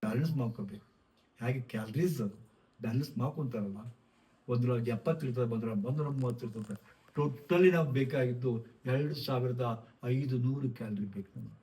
Balance ಮಾಡ್ಕೋಬೇಕು. ಹಾಗೆ calories balance ಮಾಡ್ಕೊತಾರಲ್ಲ, ಒಂದ್ರೊಳಗೆ 70 ಇರ್ತದೆ, ಒಂದರ 30 ಇರ್ತದೆ. ಟೋಟಲಿ ನಾವು ಬೇಕಾಗಿದ್ದು 2500 ಕ್ಯಾಲರಿ ಬೇಕು ನಮಗೆ.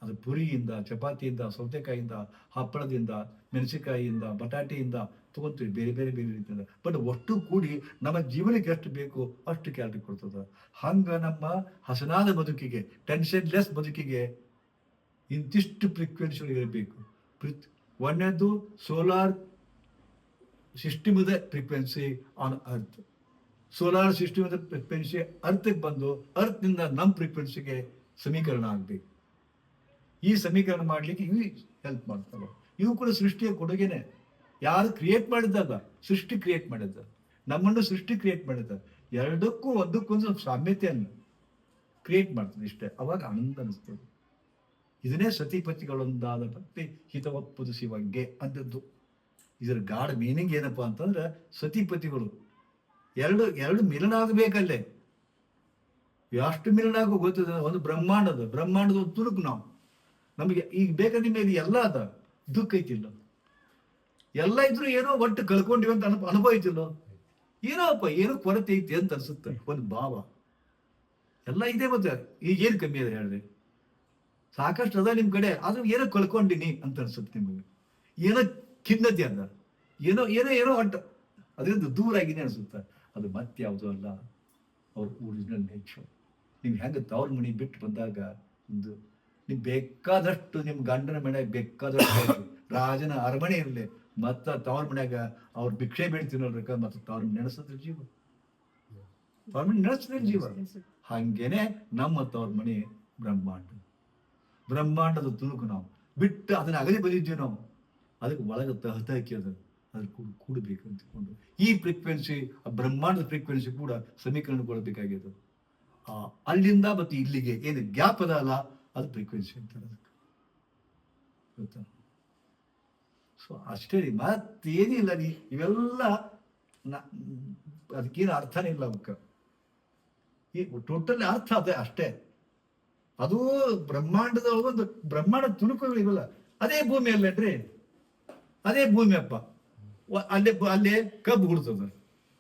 ಅದು ಪುರಿಯಿಂದ, ಚಪಾತಿಯಿಂದ, ಸೌತೆಕಾಯಿಯಿಂದ, ಹಪ್ಪಳದಿಂದ, ಮೆಣಸಿನಕಾಯಿಯಿಂದ, ಬಟಾಟೆಯಿಂದ ತೊಗೊತೀವಿ, ಬೇರೆ ಬೇರೆ ಬೇರೆ ರೀತಿಯಿಂದ. ಬಟ್ ಒಟ್ಟು ಕೂಡಿ ನಮ್ಮ ಜೀವನಕ್ಕೆ ಎಷ್ಟು ಬೇಕು ಅಷ್ಟು ಕ್ಯಾಲರಿ ಕೊಡ್ತದೆ. ಹಂಗೆ ನಮ್ಮ ಹಸನಾದ ಬದುಕಿಗೆ, ಟೆನ್ಷನ್ಲೆಸ್ ಬದುಕಿಗೆ ಇಂತಿಷ್ಟು ಫ್ರೀಕ್ವೆನ್ಸಿಗಳು ಇರಬೇಕು. ಒಂದನೇದು ಸೋಲಾರ್ ಸಿಸ್ಟಮದ ಫ್ರೀಕ್ವೆನ್ಸಿ ಆನ್ ಅರ್ತ್. ಸೋಲಾರ್ ಸಿಸ್ಟಮದ ಫ್ರೀಕ್ವೆನ್ಸಿ ಅರ್ಥಕ್ಕೆ ಬಂದು ಅರ್ಥನಿಂದ ನಮ್ಮ ಫ್ರೀಕ್ವೆನ್ಸಿಗೆ ಸಮೀಕರಣ ಆಗಬೇಕು. ಈ ಸಮೀಕರಣ ಮಾಡಲಿಕ್ಕೆ ಇವು ಹೆಲ್ಪ್ ಮಾಡ್ತವೆ. ಇವು ಕೂಡ ಸೃಷ್ಟಿಯ ಕೊಡುಗೆನೆ. ಯಾರು ಕ್ರಿಯೇಟ್ ಮಾಡಿದ್ದಲ್ಲ, ಸೃಷ್ಟಿ ಕ್ರಿಯೇಟ್ ಮಾಡಿದ್ದ. ನಮ್ಮನ್ನು ಸೃಷ್ಟಿ ಕ್ರಿಯೇಟ್ ಮಾಡಿದ್ದ. ಎರಡಕ್ಕೂ ಒಂದಕ್ಕೊಂದು ಸಾಮ್ಯತೆಯನ್ನು ಕ್ರಿಯೇಟ್ ಮಾಡ್ತದೆ. ಇಷ್ಟೇ, ಅವಾಗ ಆನಂದ ಅನಿಸ್ತದೆ. ಇದನ್ನೇ ಸತಿಪತಿಗಳೊಂದಾದ ಭಕ್ತಿ ಹಿತವಪ್ಪುದಿಸುವಂಗೆ ಅಂದದ್ದು. ಇದರ ಗಾಢ ಮೀನಿಂಗ್ ಏನಪ್ಪಾ ಅಂತಂದ್ರೆ, ಸತಿಪತಿಗಳು ಎರಡು ಮಿಲನ ಆಗಬೇಕಲ್ಲೇ. ಎಷ್ಟು ಮಿಲನ ಆಗೋ ಗೊತ್ತಿದೆ. ಒಂದು ಬ್ರಹ್ಮಾಂಡದ ಒಂದು ತುಣುಕು ನಾವು. ನಮಗೆ ಈಗ ಬೇಕಾದ ಮೇಲೆ ಎಲ್ಲ ಅದ, ದುಃಖ ಐತಿಲ್ಲ. ಎಲ್ಲ ಇದ್ರು ಏನೋ ಒಟ್ಟು ಕಳ್ಕೊಂಡಿವಿ ಅಂತ ಅನುಭವ ಐತಿಲ್ಲ. ಏನೋ ಕೊರತೆ ಐತಿ ಅಂತ ಅನ್ಸುತ್ತೆ, ಒಂದು ಭಾವ. ಎಲ್ಲ ಇದೆ. ಮತ್ತೆ ಈಗ ಏನು ಕಮ್ಮಿ ಅದ ಹೇಳ್ರಿ? ಸಾಕಷ್ಟು ಅದ ನಿಮ್ ಕಡೆ, ಆದ್ರೂ ಏನೋ ಕಳ್ಕೊಂಡಿನಿ ಅಂತ ಅನ್ಸುತ್ತೆ ನಿಮಗೆ. ಏನೋ ಖಿನ್ನತೆ ಅದ, ಏನೋ ಒಟ್ಟು ಅದರಿಂದ ದೂರ ಆಗಿನೇ ಅನ್ಸುತ್ತೆ. ಅದು ಮತ್ತೆ ಯಾವುದೂ ಅಲ್ಲ, ಅವ್ರ ಒರಿಜಿನಲ್ ನೇಚರ್. ನೀವು ಹೆಂಗೆ ತವ್ರ ಮನೆ ಬಿಟ್ಟು ಬಂದಾಗ ಒಂದು ನೀವು ಬೇಕಾದಷ್ಟು ನಿಮ್ಮ ಗಂಡನ ಮನೆಯಾಗ ಬೇಕಾದಷ್ಟು ರಾಜನ ಅರಮನೆ ಇರಲಿ, ಮತ್ತು ತವ್ರ ಮನ್ಯಾಗ ಅವ್ರು ಭಿಕ್ಷೆ ಬೇಡ್ತಿರೋರ್ಕ ಮತ್ತು ತವ್ರ ನೆನೆಸಿದ್ರೆ ಜೀವ, ತವ್ರ ಮನೆ ನೆನೆಸಿದ್ರೆ ಜೀವ. ಹಂಗೇನೆ ನಮ್ಮ ತವ್ರ ಮನೆ ಬ್ರಹ್ಮಾಂಡದ ತುಣುಕು. ನಾವು ಬಿಟ್ಟು ಅದನ್ನ ಅಗಲಿ ಬಂದಿದ್ದೀವಿ ನಾವು. ಅದಕ್ಕೆ ಒಳಗೆ ತಹತಕಿ ಅದ್ರ ಕೂಡಬೇಕು ಅಂತಕೊಂಡು ಈ ಫ್ರೀಕ್ವೆನ್ಸಿ, ಬ್ರಹ್ಮಾಂಡದ ಫ್ರೀಕ್ವೆನ್ಸಿ ಕೂಡ ಸಮೀಕರಣಗೊಳ್ಳಬೇಕಾಗಿದೆ. ಅಲ್ಲಿಂದ ಮತ್ತು ಇಲ್ಲಿಗೆ ಏನು ಗ್ಯಾಪ್ ಅದ ಅಲ್ಲ, ಅದು ಫ್ರೀಕ್ವೆನ್ಸಿ ಅಂತಾರೆ ಅದಕ್ಕೆ, ಗೊತ್ತಾ? ಸೊ ಅಷ್ಟೇ ರೀ, ಮತ್ತೇನಿಲ್ಲ ರೀ. ಇವೆಲ್ಲ ಅದಕ್ಕೇನು ಅರ್ಥನೇ ಇಲ್ಲ. ಅವಕ್ಕೆ ಈ ಟೋಟಲಿ ಅರ್ಥ ಅದೇ ಅಷ್ಟೇ. ಅದು ಬ್ರಹ್ಮಾಂಡದ ಒಂದು ಬ್ರಹ್ಮಾಂಡದ ತುಣುಕುಗಳು ಇವಲ್ಲ. ಅದೇ ಭೂಮಿ ಅಲ್ಲೇನ್ರಿ? ಅದೇ ಭೂಮಿ ಅಪ್ಪ. ಅಲ್ಲೇ ಕಬ್ಬು ಹುಡ್ತದ,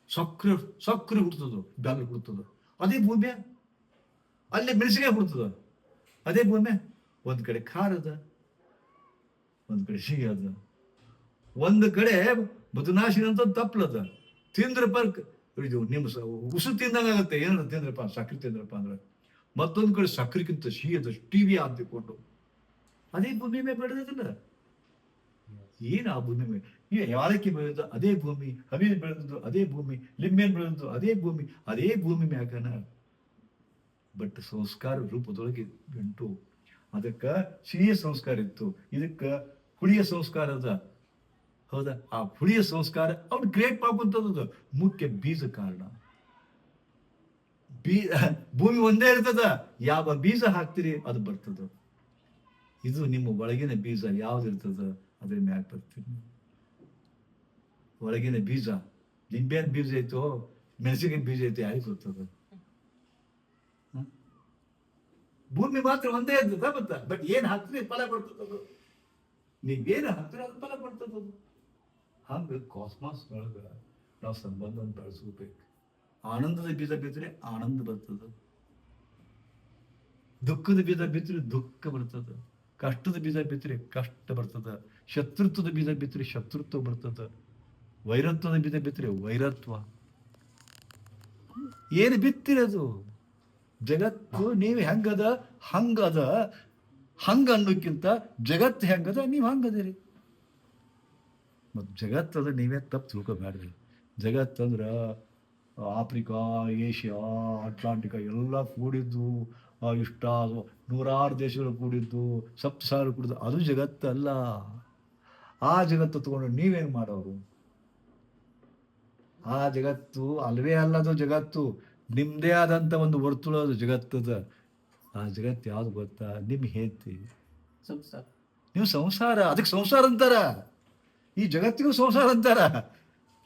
ಸಕ್ರೆ ಹುಡ್ತದ, ಬೆಲ್ಲ ಹುಡ್ತದ, ಅದೇ ಭೂಮಿ. ಅಲ್ಲೇ ಮೆಣಸಿಗೆ ಹುಡ್ತದ, ಅದೇ ಭೂಮಿ. ಒಂದ್ ಕಡೆ ಖಾರ ಅದ, ಒಂದ್ ಕಡೆ ಸಿಹಿ ಅದ, ಒಂದು ಕಡೆ ಬದುನಾಶಿನ ಅಂತ ತಪ್ಪಲದ. ತಿಂದ್ರಪ್ಪ ಇದು ನಿಮ್ಮ ಉಸು ತಿಂದಂಗಾಗತ್ತೆ. ಏನಾರ ತಿಂದ್ರಪ್ಪ, ಸಕ್ರೆ ತಿಂದ್ರಪ್ಪ ಅಂದ್ರೆ. ಮತ್ತೊಂದು ಕಡೆ ಸಕ್ರೆಗಿಂತ ಸಿಹಿ ಅದ, ಟಿವಿ ಅಂತಿಕೊಂಡು ಅದೇ ಭೂಮಿ ಮೇಲೆ ಬೆಳೆದಿಲ್ಲ. ಏನು ಆ ಭೂಮಿ ಮೇಲೆ ಯಾಲಕ್ಕಿ ಬೆಳೆದ ಅದೇ ಭೂಮಿ, ಹಬೀಬ್ ಬೆಳೆದದ್ದು ಅದೇ ಭೂಮಿ, ಲಿಂಬೆನ್ ಬೆಳೆದದ್ದು ಅದೇ ಭೂಮಿ ಮ್ಯಾಗನ. ಬಟ್ ಸಂಸ್ಕಾರ ರೂಪದೊಳಗೆ ಉಂಟು. ಅದಕ್ಕ ಸಿಹಿಯ ಸಂಸ್ಕಾರ ಇತ್ತು, ಇದಕ್ಕ ಹುಳಿಯ ಸಂಸ್ಕಾರ ಅದ. ಹೌದಾ? ಆ ಹುಳಿಯ ಸಂಸ್ಕಾರ ಅವ್ನು ಕ್ರಿಯೇಟ್ ಮಾಡ್ಕೊಂತದ್ದು ಮುಖ್ಯ ಬೀಜ ಕಾರಣ. ಭೂಮಿ ಒಂದೇ ಇರ್ತದ, ಯಾವ ಬೀಜ ಹಾಕ್ತಿರಿ ಅದು ಬರ್ತದ. ಇದು ನಿಮ್ಮ ಒಳಗಿನ ಬೀಜ ಯಾವ್ದಿರ್ತದ ಅದ್ರ ಮ್ಯಾಗ ಬರ್ತೀರಿ. ಒಳಗಿನ ಬೀಜ ಲಿಂಬೆನ ಬೀಜ ಐತೋ, ಮೆಣಸಿನ ಬೀಜ ಐತೆ, ಯಾರಿಗೆ ಗೊತ್ತದ? ಭೂಮಿ ಮಾತ್ರ ಒಂದೇ ಇರ್ತದ. ಬಟ್ ಏನ್ ಹಾಕ್ತಿರಿ ಫಲ ಬರ್ತದದು. ನೀವೇನು ಹಾಕ್ತಿರಿ ಅದು ಫಲ ಬರ್ತದದು. ಹಂಗ ಕಾಸ್ಮಾಸ್ ಒಳಗ ನಾವು ಸಂಬಂಧವನ್ನು ಬೆಳೆಸ್ಕೋಬೇಕು. ಆನಂದದ ಬೀಜ ಬಿತ್ತರೆ ಆನಂದ ಬರ್ತದ, ದುಃಖದ ಬೀಜ ಬಿತ್ತರೆ ದುಃಖ ಬರ್ತದ, ಕಷ್ಟದ ಬೀಜ ಬಿತ್ತರೆ ಕಷ್ಟ ಬರ್ತದ, ಶತ್ರುತ್ವದ ಬೀಜ ಬಿತ್ತರೆ ಶತ್ರುತ್ವ ಬರ್ತದ, ವೈರತ್ವದ ಬೀಜ ಬಿತ್ತರೆ ವೈರತ್ವ. ಏನು ಬಿತ್ತಿರದು ಜಗತ್ತು ನೀವು ಹೆಂಗದ ಹಂಗದ. ಹಂಗ ಅನ್ನೋಕ್ಕಿಂತ ಜಗತ್ತು ಹೆಂಗದ ನೀವು ಹಂಗದಿರಿ. ಮತ್ತು ಜಗತ್ತದ ನೀವೇ ತಪ್ಪು ತಿಳ್ಕೊಬೇಡ್ರಿ. ಜಗತ್ತಂದ್ರ ಆಫ್ರಿಕಾ, ಏಷ್ಯಾ, ಅಟ್ಲಾಂಟಿಕಾ ಎಲ್ಲ ಕೂಡಿದ್ದು, ಇಷ್ಟ 100 ದೇಶಗಳು ಕೂಡಿದ್ದು, 7,000 ಕೂಡಿದ್ದು, ಅದು ಜಗತ್ತಲ್ಲ. ಆ ಜಗತ್ತು ತಗೊಂಡು ನೀವೇನು ಮಾಡೋರು? ಆ ಜಗತ್ತು ಅಲ್ವೇ ಅಲ್ಲದು. ಜಗತ್ತು ನಿಮ್ಮದೇ ಆದಂಥ ಒಂದು ವರ್ತುಳದು ಜಗತ್ತದ. ಆ ಜಗತ್ತು ಯಾವ್ದು ಗೊತ್ತಾ? ನಿಮ್ಮ ಹೆಂಡತಿ, ನೀವು ಸಂಸಾರ. ಅದಕ್ಕೆ ಸಂಸಾರ ಅಂತಾರ. ಈ ಜಗತ್ತಿಗೂ ಸಂಸಾರ ಅಂತಾರ.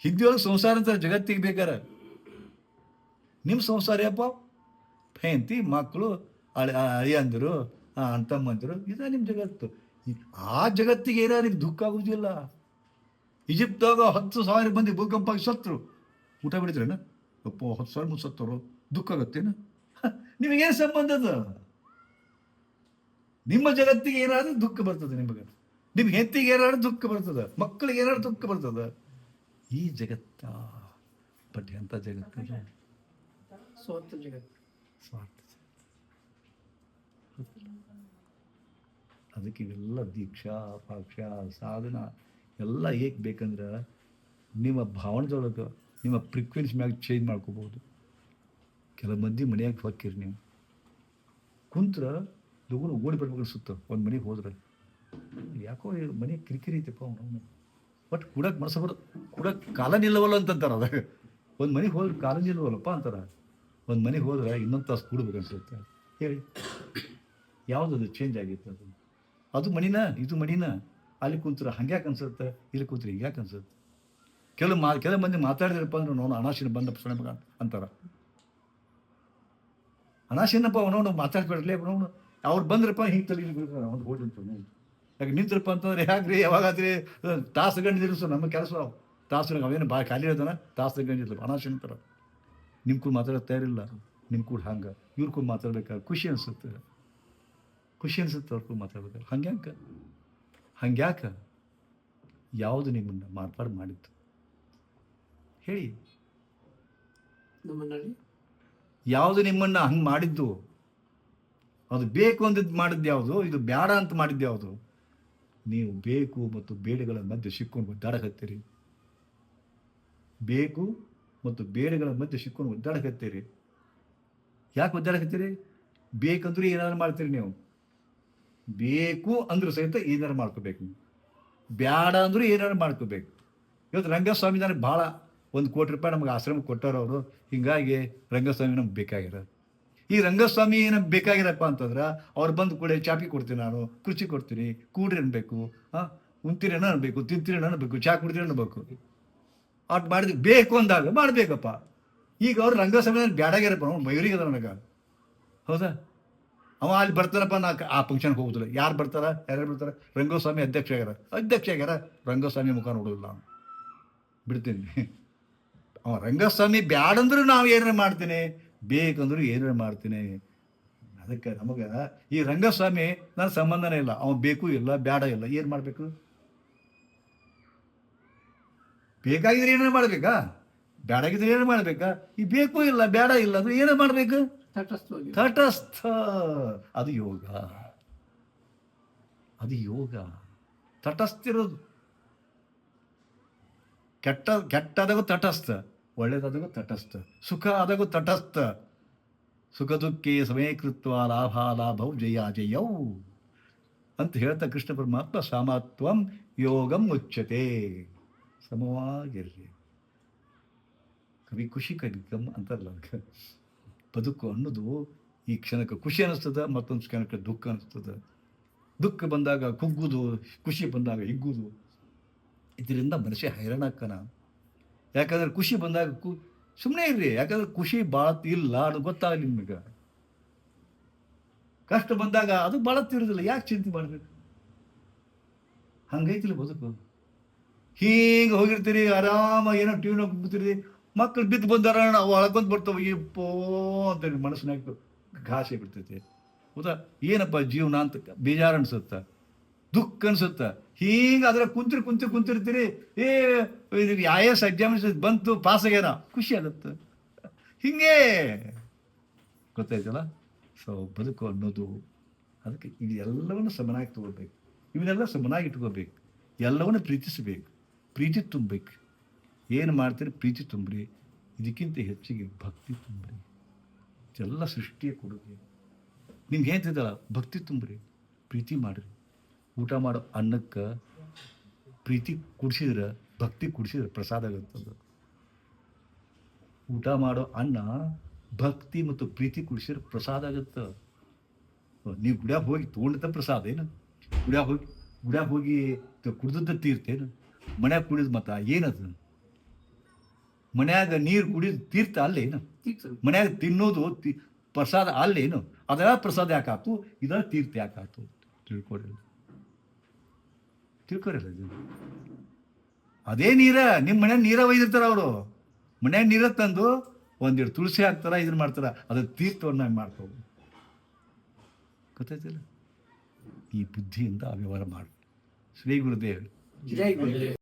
ಹಿಂದಿಯೊಳಗೆ ಸಂಸಾರ ಅಂತಾರೆ ಜಗತ್ತಿಗೆ ಬೇಕಾರ. ನಿಮ್ಮ ಸಂಸಾರ ಯಪ್ಪ, ಹೆಂಡತಿ, ಮಕ್ಕಳು, ಅಳಿಯಂದರು, ಅಣ್ತಮ್ಮಂದಿರು, ಇದ ನಿಮ್ಮ ಜಗತ್ತು. ಆ ಜಗತ್ತಿಗೆ ಏನಾದ್ರು ದುಃಖ ಆಗುವುದಿಲ್ಲ. ಈಜಿಪ್ಟಾಗ 10,000 ಮಂದಿ ಭೂಕಂಪ ಆಗಿ ಸತ್ರು, ಊಟ ಬಿಡಿದ್ರೇನ? ಅಪ್ಪ 10,000 ಮಂದಿ ಸತ್ತವರು, ದುಃಖ ಆಗತ್ತೇನು? ನಿಮಗೇನು ಸಂಬಂಧ ಅದು? ನಿಮ್ಮ ಜಗತ್ತಿಗೆ ಏನಾದ್ರೂ ದುಃಖ ಬರ್ತದೆ, ನಿಮ್ಮ ಹೆತ್ತಿಗೆ ಏನಾದ್ರು ದುಃಖ ಬರ್ತದೆ, ಮಕ್ಕಳಿಗೆ ಏನಾದ್ರು ದುಃಖ ಬರ್ತದೆ. ಈ ಜಗತ್ತ ಬಟ್ ಎಂಥ ಜಗತ್ತು? ಸ್ವಾರ್ಥ ಜಗತ್ತು. ಸ್ವಾರ್ಥ. ಅದಕ್ಕೆ ಇವೆಲ್ಲ ದೀಕ್ಷಾ ಪಾಕ್ಷ ಸಾಧನ ಎಲ್ಲ ಏಕೆ ಬೇಕಂದ್ರೆ ನಿಮ್ಮ ಭಾವನೆದೊಳಗೆ ನಿಮ್ಮ ಫ್ರೀಕ್ವೆನ್ಸಿ ಮ್ಯಾಗ ಚೇಂಜ್ ಮಾಡ್ಕೋಬೋದು. ಕೆಲವು ಮಂದಿ ಮನೆಯಾಗ ಹೊಕ್ಕಿರಿ, ನೀವು ಕುಂತ್ರ ಲಗುನು ಓಡಿ ಬರ್ಬೇಕು ಅನ್ಸುತ್ತೆ. ಒಂದು ಮನೆಗೆ ಹೋದ್ರೆ ಯಾಕೋ ಮನೆ ಕಿರಿಕಿರಿ ಐತೆಪ್ಪ ಅವನು, ಬಟ್ ಕುಡಕ್ಕೆ ಮನಸ್ಸು ಬರೋದು, ಕುಡಕ್ಕೆ ಕಾಲ ನಿಲ್ಲವಲ್ಲ ಅಂತಂತಾರೆ. ಅದಾಗ ಒಂದು ಮನೆಗೆ ಹೋದ್ರೆ ಕಾಲ ನಿಲ್ಲವಲ್ಲಪ್ಪ ಅಂತಾರೆ. ಒಂದು ಮನೆಗೆ ಹೋದ್ರೆ ಇನ್ನೊಂದು ತಾಸು ಕೂಡ್ಬೇಕು ಅನ್ಸುತ್ತೆ. ಹೇಳಿ, ಯಾವುದದು ಚೇಂಜ್ ಆಗಿತ್ತು? ಅದು ಮಣಿನ, ಇದು ಮಣಿನ. ಅಲ್ಲಿ ಕುಂತ್ರ ಹಂಗ್ಯಾಕೆ ಅನ್ಸುತ್ತೆ, ಇಲ್ಲಿ ಕುಂತ್ರೆ ಹೀಗ್ಯಾಕೆ ಅನ್ಸುತ್ತೆ? ಕೆಲವು ಮಂದಿ ಮಾತಾಡಿದ್ರಪ್ಪ ಅಂದ್ರೆ ನೋಡು ಅನಾಶಿನ ಬಂದ ಸೊಣೆ ಮಗ ಅಂತಾರೆ. ಅನಾಶಿನಪ್ಪ ಅವನವನು ಮಾತಾಡ್ಬೇಡಲೇ, ಅವನವನು ಅವ್ರು ಬಂದ್ರಪ್ಪ ಹಿಂಗೆ ತಲೆ ಒಂದು ಹೋಗಿ ಯಾಕೆ ನಿಂತ್ರಪ್ಪ ಅಂತಂದ್ರೆ ಯಾಕ್ರಿ ಯಾವಾಗಾದ್ರಿ ತಾಸು ಗಂಟು ನಿಲ್ಲಿಸು ನಮ್ಮ ಕೆಲಸ. ತಾಸು ಅವೇನು ಭಾಳ ಖಾಲಿ ಇರೋದನ, ತಾಸು ಗಂಟು ಇರ್ತಾರೆ ಅನಾಶಿನ ಥರ. ನಿಮ್ಮ ಕೂಡ ಮಾತಾಡೋಕೆ ತಯಾರಿಲ್ಲ, ನಿಮ್ಮ ಕೂಡ ಹಂಗೆ ಇವ್ರ ಕೂಡ ಮಾತಾಡ್ಬೇಕಾದ್ರೆ ಖುಷಿ ಅನಿಸುತ್ತೆ, ಖುಷಿ ಅನಿಸುತ್ತೆ ಅವ್ರ ಕೂಡ ಮಾತಾಡ್ಬೇಕಾದ್ರೆ. ಹಂಗ್ಯಾಕೆ ಯಾವುದು ನಿಮ್ಮನ್ನು ಮಾರ್ಪಾಡು ಮಾಡಿತ್ತು ಹೇಳಿ? ನಮ್ಮನ್ನಲ್ಲಿ ಯಾವುದು ನಿಮ್ಮನ್ನು ಹಂಗೆ ಮಾಡಿದ್ದು? ಅದು ಬೇಕು ಅಂದಿದ್ದು ಮಾಡಿದ್ದು ಯಾವುದು, ಇದು ಬೇಡ ಅಂತ ಮಾಡಿದ್ದು ಯಾವುದು? ನೀವು ಬೇಕು ಮತ್ತು ಬೇಡಗಳ ಮಧ್ಯೆ ಸಿಕ್ಕೊಂಡು ಒದ್ದಾಡಕತ್ತೀರಿ. ಬೇಕು ಮತ್ತು ಬೇಡಗಳ ಮಧ್ಯೆ ಸಿಕ್ಕೊಂಡು ಒದ್ದಾಡಕತ್ತೀರಿ. ಯಾಕೆ ಒದ್ದಾಡಕತ್ತೀರಿ? ಬೇಕಂದ್ರೂ ಏನಾದ್ರು ಮಾಡ್ತೀರಿ ನೀವು. ಬೇಕು ಅಂದ್ರೂ ಸಹಿತ ಏನಾರು ಮಾಡ್ಕೋಬೇಕು ನೀವು. ಬ್ಯಾಡ ಅಂದ್ರೂ ಏನಾರು ಮಾಡ್ಕೋಬೇಕು. ಇವತ್ತು ರಂಗಸ್ವಾಮಿ ನನಗೆ ಭಾಳ 1 ಕೋಟಿ ರೂಪಾಯಿ ನಮಗೆ ಆಶ್ರಮಕ್ಕೆ ಕೊಟ್ಟಾರ ಅವರು. ಹೀಗಾಗಿ ರಂಗಸ್ವಾಮಿ ನಮ್ಗೆ ಬೇಕಾಗಿರೋದು. ಈ ರಂಗಸ್ವಾಮಿ ಏನಕ್ಕೆ ಬೇಕಾಗಿರಪ್ಪ ಅಂತಂದ್ರೆ ಅವ್ರು ಬಂದು ಕೂಡ ಚಾಪಿ ಕೊಡ್ತೀನಿ, ನಾನು ಕುರ್ಚಿ ಕೊಡ್ತೀನಿ, ಕೂಡ್ರಿ ಅನ್ಬೇಕು, ಉಂತೀರೇನೋ ಅನ್ಬೇಕು, ತಿಂತೀರೇನೋ ಅನ್ಬೇಕು, ಚಾ ಕುಡ್ತೀರಿ ಅನ್ಬೇಕು. ಅಟ್ ಮಾಡಿದ್ವಿ ಬೇಕು ಅಂದಾಗ ಮಾಡಬೇಕಪ್ಪ. ಈಗ ಅವ್ರು ರಂಗಸ್ವಾಮಿ ಬ್ಯಾಡಾಗಿರಪ್ಪ, ಅವ್ನು ಮಯೂರಿಗೆ ಅದ ನನಗೆ, ಹೌದಾ? ಅವ ಅಲ್ಲಿ ಬರ್ತಾರಪ್ಪ, ನಾ ಆ ಫಂಕ್ಷನ್ಗೆ ಹೋಗುದಿಲ್ಲ. ಯಾರು ಬರ್ತಾರ, ಯಾರ್ಯಾರು ಬರ್ತಾರೆ? ರಂಗಸ್ವಾಮಿ ಅಧ್ಯಕ್ಷ ಆಗ್ಯಾರ, ರಂಗಸ್ವಾಮಿ ಮುಖ ನೋಡೋದಿಲ್ಲ ನಾನು, ಬಿಡ್ತೀನಿ. ಅವ ರಂಗಸ್ವಾಮಿ ಬ್ಯಾಡಂದ್ರೂ ನಾವು ಏನಾರು ಮಾಡ್ತೀನಿ, ಬೇಕಂದ್ರೂ ಏನಾರು ಮಾಡ್ತೀನಿ. ಅದಕ್ಕೆ ನಮಗೆ ಈ ರಂಗಸ್ವಾಮಿ ನನ್ನ ಸಂಬಂಧನೇ ಇಲ್ಲ, ಅವ ಬೇಕು ಇಲ್ಲ ಬ್ಯಾಡ ಇಲ್ಲ. ಏನು ಮಾಡಬೇಕು? ಬೇಕಾಗಿದ್ರೆ ಏನಾರು ಮಾಡಬೇಕಾ, ಬ್ಯಾಡಾಗಿದ್ರೆ ಏನಾರು ಮಾಡಬೇಕಾ? ಈ ಬೇಕು ಇಲ್ಲ ಬ್ಯಾಡ ಇಲ್ಲ ಅಂದ್ರೆ ಏನೋ ಮಾಡಬೇಕು? ತಟಸ್ಥ. ಅದು ಯೋಗ, ಅದು ಯೋಗ. ತಟಸ್ಥಿರೋದು. ಕೆಟ್ಟದಾಗೂ ತಟಸ್ಥ, ಒಳ್ಳೇದಾದಾಗೂ ತಟಸ್ಥ, ಸುಖ ಆದಾಗೂ ತಟಸ್ಥ. ಸುಖ ದುಃಖೇ ಸಮೀಕೃತ್ವ ಲಾಭಾಲಾಭೌ ಜಯಾಜಯೌ ಅಂತ ಹೇಳ್ತಾ ಕೃಷ್ಣ ಪರಮಾತ್ಮ ಸಾಮತ್ವಂ ಯೋಗಂ ಉಚ್ಯತೆ. ಸಮವಾಗಿರ್ರಿ. ಕವಿ ಖುಷಿ ಕವಿಕಂ ಅಂತಾರಲ್ಲ, ಅದಕ್ಕೆ ಬದುಕು ಅನ್ನೋದು ಈ ಕ್ಷಣಕ್ಕೆ ಖುಷಿ ಅನ್ನಿಸ್ತದೆ, ಮತ್ತೊಂದು ಕ್ಷಣಕ್ಕೆ ದುಃಖ ಅನ್ನಿಸ್ತದೆ. ದುಃಖ ಬಂದಾಗ ಕುಗ್ಗುದು, ಖುಷಿ ಬಂದಾಗ ಹಿಗ್ಗುದು. ಇದರಿಂದ ಮನುಷ್ಯ ಹೈರಾಣಕ್ಕನ. ಯಾಕಂದ್ರೆ ಖುಷಿ ಬಂದಾಗ ಸುಮ್ಮನೆ ಇರ್ರಿ, ಯಾಕಂದ್ರೆ ಖುಷಿ ಭಾಳ ಇಲ್ಲ ಅದು ಗೊತ್ತಾಗಲಿ ನಿಮಗೆ. ಕಷ್ಟ ಬಂದಾಗ ಅದು ಭಾಳ ಇರೋದಿಲ್ಲ, ಯಾಕೆ ಚಿಂತೆ ಮಾಡಬೇಕು? ಹಂಗೈತಿಲ್ಲ ಬದುಕು. ಹೀಗೆ ಹೋಗಿರ್ತೀರಿ ಆರಾಮ, ಏನೋ ಟಿವಿ ನೋಡ್ಬಿಡ್ತೀರಿ, ಮಕ್ಕಳು ಬಿದ್ದು ಬಂದಾರ, ನಾವು ಒಳಗೊಂದು ಬರ್ತವೆ, ಇಪ್ಪೋ ಅಂತೇಳಿ ಮನಸ್ಸಿನಾಗ ಘಾಸೆ ಬಿಡ್ತೈತೆ. ಹೌದಾ? ಏನಪ್ಪ ಜೀವನ ಅಂತ ಬೇಜಾರು ಅನ್ಸುತ್ತ, ದುಃಖ ಅನ್ಸುತ್ತ. ಹೀಗೆ ಅದ್ರ ಕುಂತಿರ್ತೀರಿ. IAS ಎಕ್ಸಾಮ್ ಬಂತು, ಪಾಸ್ ಆಗ್ಯಾರ, ಖುಷಿ ಆಗುತ್ತೆ. ಹಿಂಗೆ ಗೊತ್ತಾಯ್ತಲ್ಲ? ಸೊ ಬದುಕು ಅನ್ನೋದು ಅದಕ್ಕೆ ಇದೆಲ್ಲವನ್ನು ಸಮನಾಗಿ ತಗೋಬೇಕು, ಇವನ್ನೆಲ್ಲ ಸಮನಾಗಿ ಇಟ್ಕೋಬೇಕು, ಎಲ್ಲವನ್ನು ಪ್ರೀತಿಸಬೇಕು, ಪ್ರೀತಿ ತುಂಬಬೇಕು. ಏನು ಮಾಡ್ತೀರಿ? ಪ್ರೀತಿ ತುಂಬ್ರಿ. ಇದಕ್ಕಿಂತ ಹೆಚ್ಚಿಗೆ ಭಕ್ತಿ ತುಂಬ್ರಿ. ಎಲ್ಲ ಸೃಷ್ಟಿಯ ಕೊಡುಗೆ. ನಿಮ್ಗೆ ಹೇಳ್ತಿದ್ದಲ್ಲ, ಭಕ್ತಿ ತುಂಬ್ರಿ, ಪ್ರೀತಿ ಮಾಡಿರಿ. ಊಟ ಮಾಡೋ ಅನ್ನಕ್ಕೆ ಪ್ರೀತಿ ಕುಡಿಸಿದ್ರೆ, ಭಕ್ತಿ ಕುಡಿಸಿದ್ರೆ ಪ್ರಸಾದ ಆಗುತ್ತದ. ಊಟ ಮಾಡೋ ಅನ್ನ ಭಕ್ತಿ ಮತ್ತು ಪ್ರೀತಿ ಕುಡಿಸಿದ್ರೆ ಪ್ರಸಾದ ಆಗುತ್ತೆ. ನೀವು ಗುಡ್ಯಾಗ ಹೋಗಿ ತೊಗೊಂಡಿದ್ದ ಪ್ರಸಾದ ಏನು? ಗುಡ್ಯಾಗ ಹೋಗಿ ಕುಡ್ದದ್ದ ತೀರ್ತೇನು? ಮನ್ಯಾಗ ಕುಡಿದ ಮತ್ತ ಏನದು? ಮನ್ಯಾಗ ನೀರು ಕುಡಿದು ತೀರ್ಥ ಅಲ್ಲೇನು? ಮನ್ಯಾಗ ತಿನ್ನೋದು ಪ್ರಸಾದ ಅಲ್ಲೇನು? ಅದರ ಪ್ರಸಾದ ಯಾಕಾತು, ಇದರ ತೀರ್ಥ ಯಾಕಾತು? ತಿಳ್ಕೊಳ್ಳಿ. ತಿಳ್ಕೊರಿಲ್ಲ ಇದು. ಅದೇ ನೀರ ನಿಮ್ಮ ಮನ್ಯಾಗ ನೀರ ಒಯ್ದಿರ್ತಾರ ಅವರು, ಮನ್ಯಾಗ ನೀರ ತಂದು ಒಂದೆರಡು ತುಳಸಿ ಹಾಕ್ತಾರ, ಇದನ್ನ ಮಾಡ್ತಾರ, ಅದು ತೀರ್ಥವನ್ನ ಮಾಡ್ಕೋದು. ಗೊತ್ತಾಯ್ತಿಲ್ಲ? ಈ ಬುದ್ಧಿಯಿಂದ ವ್ಯವಹಾರ ಮಾಡಿ. ಶ್ರೀ ಗುರುದೇವ್. ಜೈ ಗುರುದೇವ್.